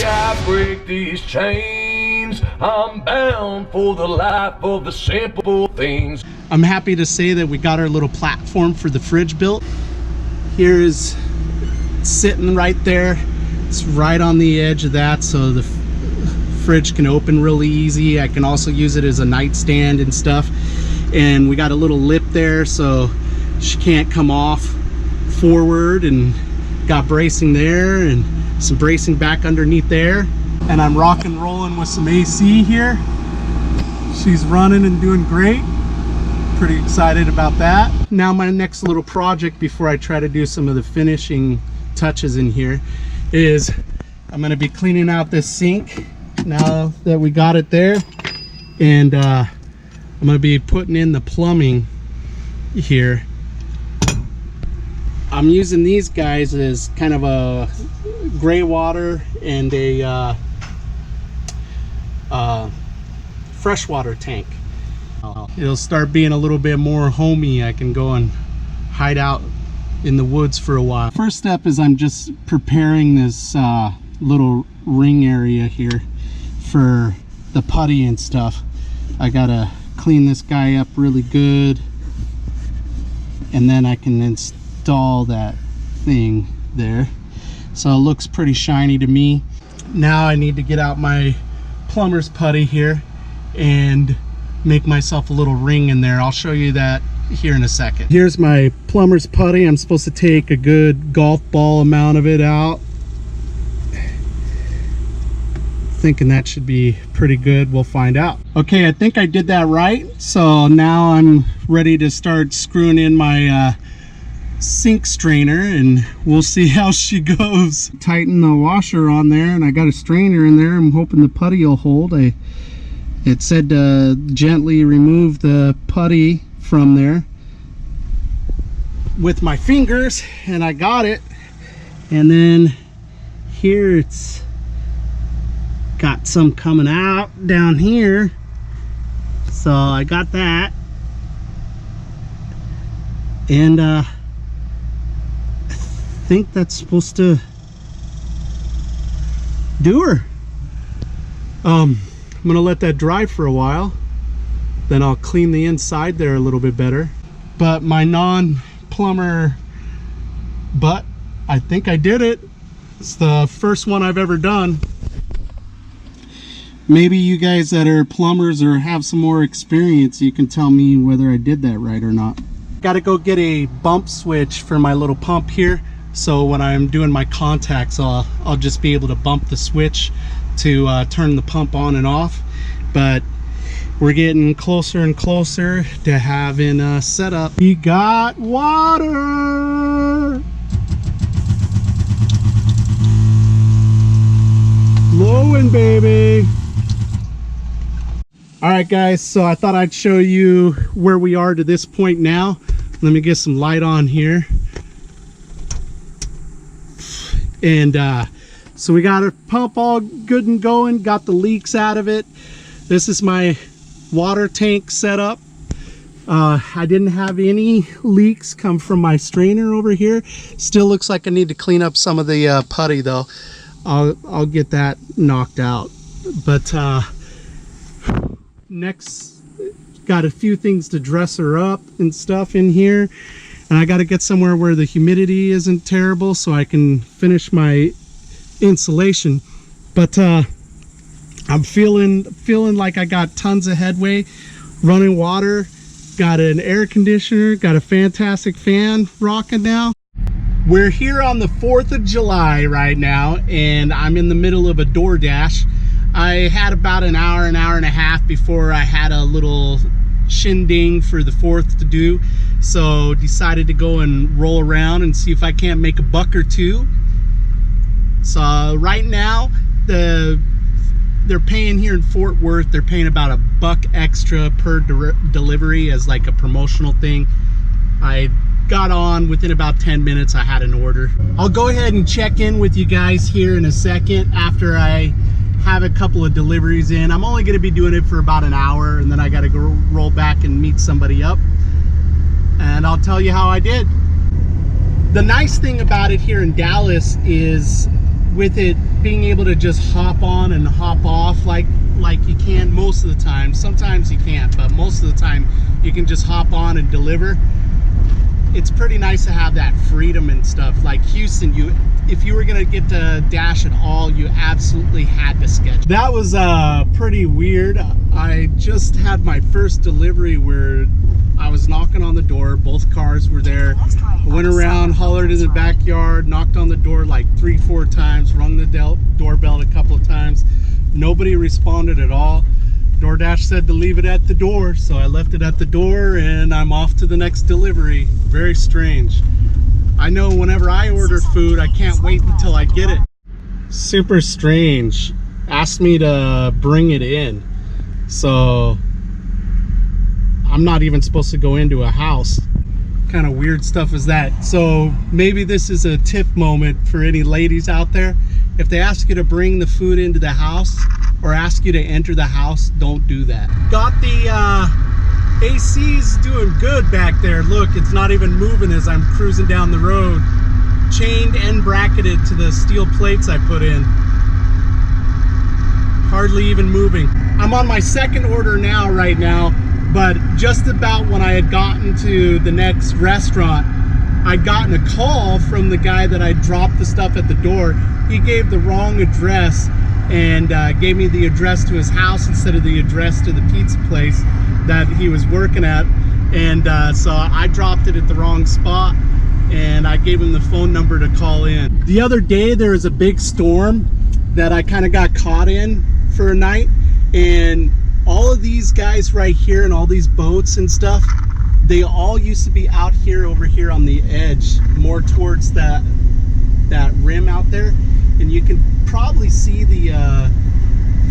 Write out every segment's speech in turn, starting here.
I break these chains, I'm bound for the life of the simple things. I'm happy to say that we got our little platform for the fridge built. Here is sitting right there. It's right on the edge of that, so the fridge can open really easy. I can also use it as a nightstand and stuff. And we got a little lip there so she can't come off forward, and got bracing there and some bracing back underneath there. And I'm rock and rolling with some AC here. She's running and doing great. Pretty excited about that. Now my next little project before I try to do some of the finishing touches in here is I'm going to be cleaning out this sink now that we got it there, and I'm going to be putting in the plumbing here. I'm using these guys as kind of a gray water and a freshwater tank. It'll start being a little bit more homey. I can go and hide out in the woods for a while. First step is I'm just preparing this little ring area here for the putty and stuff. I gotta clean this guy up really good, and then I can install that thing there. So it looks pretty shiny to me. Now I need to get out my plumber's putty here and make myself a little ring in there. I'll show you that here in a second. Here's my plumber's putty. I'm supposed to take a good golf ball amount of it out. Thinking that should be pretty good. We'll find out. Okay, I think I did that right. So now I'm ready to start screwing in my sink strainer, and we'll see how she goes. Tighten the washer on there, and I got a strainer in there. I'm hoping the putty will hold. It said to gently remove the putty from there with my fingers, and I got it. And then here it's got some coming out down here, so I got that. And I think that's supposed to do her. I'm gonna let that dry for a while, then I'll clean the inside there a little bit better. But my non-plumber butt, I think I did it. It's the first one I've ever done. Maybe you guys that are plumbers or have some more experience, you can tell me whether I did that right or not. Got to go get a bump switch for my little pump here, so when I'm doing my contacts, I'll just be able to bump the switch to turn the pump on and off. But we're getting closer and closer to having a setup. We got water. Blowing, baby. All right, guys, so I thought I'd show you where we are to this point now. Let me get some light on here. And so we got our pump all good and going, got the leaks out of it. This is my water tank setup. I didn't have any leaks come from my strainer over here. Still looks like I need to clean up some of the putty though. I'll get that knocked out. But next, got a few things to dress her up and stuff in here, and I got to get somewhere where the humidity isn't terrible so I can finish my insulation. But I'm feeling like I got tons of headway. Running water, got an air conditioner, got a fantastic fan rocking now. We're here on the 4th of July right now, and I'm in the middle of a DoorDash. I had about an hour and a half before I had a little shindig for the 4th to do, so decided to go and roll around and see if I can't make a buck or two. So right now they're paying here in Fort Worth, they're paying about $1 extra per delivery as like a promotional thing. I got on within about 10 minutes. I had an order. I'll go ahead and check in with you guys here in a second after I have a couple of deliveries in. I'm only going to be doing it for about an hour, and then I got to go roll back and meet somebody up, and I'll tell you how I did. The nice thing about it here in Dallas is with it being able to just hop on and hop off like you can most of the time. Sometimes you can't, but most of the time you can just hop on and deliver. It's pretty nice to have that freedom and stuff. Like Houston, if you were gonna get to Dash at all, you absolutely had to schedule. That was pretty weird. I just had my first delivery where I was knocking on the door, both cars were there. I went around, hollered in the backyard, knocked on the door like 3-4 times, rung the doorbell a couple of times. Nobody responded at all. DoorDash said to leave it at the door, so I left it at the door and I'm off to the next delivery. Very strange. I know whenever I order food, I can't wait until I get it. Super strange. Asked me to bring it in. So I'm not even supposed to go into a house. Kind of weird stuff is that. So maybe this is a tip moment for any ladies out there. If they ask you to bring the food into the house or ask you to enter the house, don't do that. Got the AC's doing good back there. Look, it's not even moving as I'm cruising down the road. Chained and bracketed to the steel plates I put in. Hardly even moving. I'm on my second order now, right now, but just about when I had gotten to the next restaurant, I'd gotten a call from the guy that I dropped the stuff at the door. He gave the wrong address and gave me the address to his house instead of the address to the pizza place that he was working at. And so I dropped it at the wrong spot and I gave him the phone number to call in. The other day there was a big storm that I kind of got caught in for a night, and all of these guys right here and all these boats and stuff, they all used to be out here over here on the edge, more towards that rim out there, and you can probably see the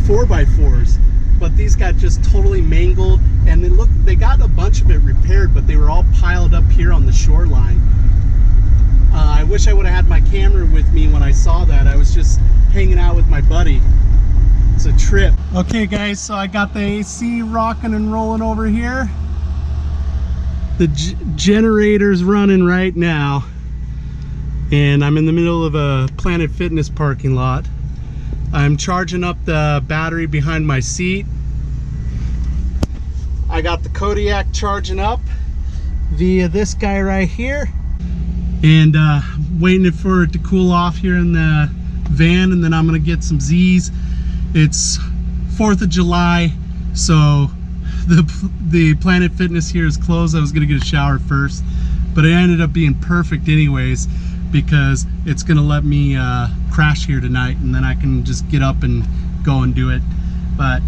4x4s, but these got just totally mangled, and they got a bunch of it repaired, but they were all piled up here on the shoreline. I wish I would have had my camera with me when I saw that. I was just hanging out with my buddy. It's a trip. Okay guys, so I got the AC rocking and rolling over here. The generator's running right now, and I'm in the middle of a Planet Fitness parking lot. I'm charging up the battery behind my seat. I got the Kodiak charging up via this guy right here, and waiting for it to cool off here in the van, and then I'm gonna get some Z's. It's 4th of July, so the Planet Fitness here is closed. I was gonna get a shower first, but it ended up being perfect anyways, because it's gonna let me crash here tonight, and then I can just get up and go and do it. But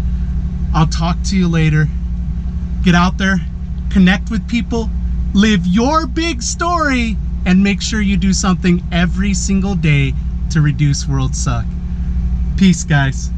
I'll talk to you later. Get out there, connect with people, live your big story, and make sure you do something every single day to reduce world suck. Peace, guys.